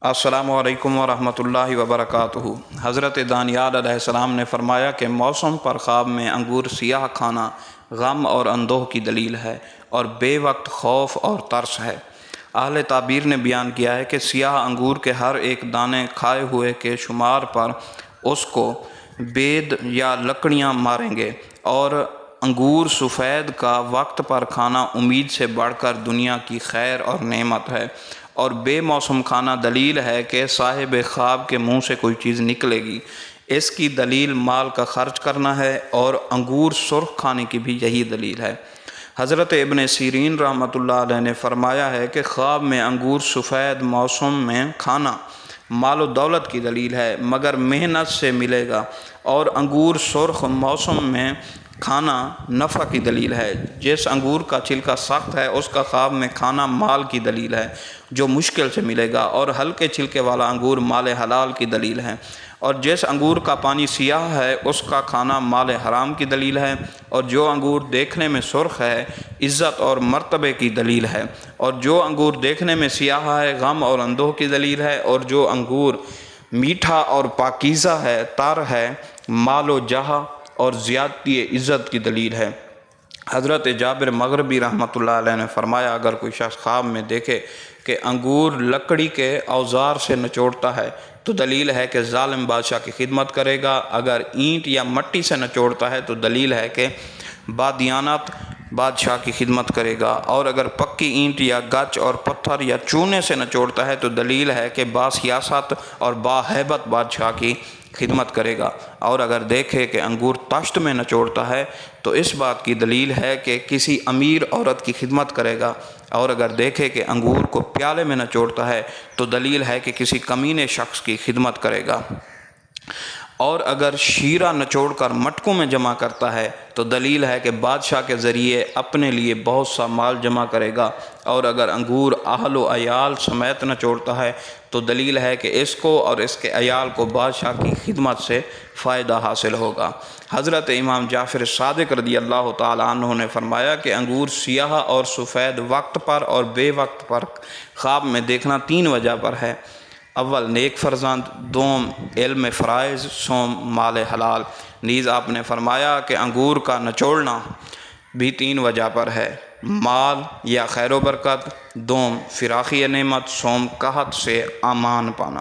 السلام علیکم ورحمۃ اللہ وبرکاتہ۔ حضرت دانیال علیہ السلام نے فرمایا کہ موسم پر خواب میں انگور سیاہ کھانا غم اور اندوہ کی دلیل ہے اور بے وقت خوف اور ترس ہے۔ اہل تعبیر نے بیان کیا ہے کہ سیاہ انگور کے ہر ایک دانے کھائے ہوئے کے شمار پر اس کو بید یا لکڑیاں ماریں گے، اور انگور سفید کا وقت پر کھانا امید سے بڑھ کر دنیا کی خیر اور نعمت ہے، اور بے موسم کھانا دلیل ہے کہ صاحب خواب کے منہ سے کوئی چیز نکلے گی۔ اس کی دلیل مال کا خرچ کرنا ہے، اور انگور سرخ کھانے کی بھی یہی دلیل ہے۔ حضرت ابن سیرین رحمۃ اللہ علیہ نے فرمایا ہے کہ خواب میں انگور سفید موسم میں کھانا مال و دولت کی دلیل ہے، مگر محنت سے ملے گا، اور انگور سرخ موسم میں کھانا نفع کی دلیل ہے۔ جس انگور کا چھلکا سخت ہے اس کا خواب میں کھانا مال کی دلیل ہے جو مشکل سے ملے گا، اور ہلکے چھلکے والا انگور مال حلال کی دلیل ہے۔ اور جس انگور کا پانی سیاہ ہے اس کا کھانا مال حرام کی دلیل ہے، اور جو انگور دیکھنے میں سرخ ہے عزت اور مرتبے کی دلیل ہے، اور جو انگور دیکھنے میں سیاہ ہے غم اور اندوہ کی دلیل ہے، اور جو انگور میٹھا اور پاکیزہ ہے تر ہے مال و جاہ اور زیادتی عزت کی دلیل ہے۔ حضرت جابر مغربی رحمۃ اللہ علیہ نے فرمایا، اگر کوئی شخص خواب میں دیکھے کہ انگور لکڑی کے اوزار سے نچوڑتا ہے تو دلیل ہے کہ ظالم بادشاہ کی خدمت کرے گا، اگر اینٹ یا مٹی سے نچوڑتا ہے تو دلیل ہے کہ بادیانت بادشاہ کی خدمت کرے گا، اور اگر پکی اینٹ یا گچ اور پتھر یا چونے سے نچوڑتا ہے تو دلیل ہے کہ باسیاست اور باہیبت بادشاہ کی خدمت کرے گا، اور اگر دیکھے کہ انگور تشت میں نچوڑتا ہے تو اس بات کی دلیل ہے کہ کسی امیر عورت کی خدمت کرے گا، اور اگر دیکھے کہ انگور کو پیالے میں نچوڑتا ہے تو دلیل ہے کہ کسی کمینے شخص کی خدمت کرے گا، اور اگر شیرہ نچوڑ کر مٹکوں میں جمع کرتا ہے تو دلیل ہے کہ بادشاہ کے ذریعے اپنے لیے بہت سا مال جمع کرے گا، اور اگر انگور اہل و عیال سمیت نچوڑتا ہے تو دلیل ہے کہ اس کو اور اس کے عیال کو بادشاہ کی خدمت سے فائدہ حاصل ہوگا۔ حضرت امام جعفر صادق رضی اللہ تعالیٰ عنہ نے فرمایا کہ انگور سیاہ اور سفید وقت پر اور بے وقت پر خواب میں دیکھنا 3 وجہ پر ہے: اول نیک فرزند، دوم علم فرائض، سوم مال حلال۔ نیز آپ نے فرمایا کہ انگور کا نچوڑنا بھی 3 وجہ پر ہے: مال یا خیر و برکت، دوم فراخی نعمت، سوم قحط سے امان پانا۔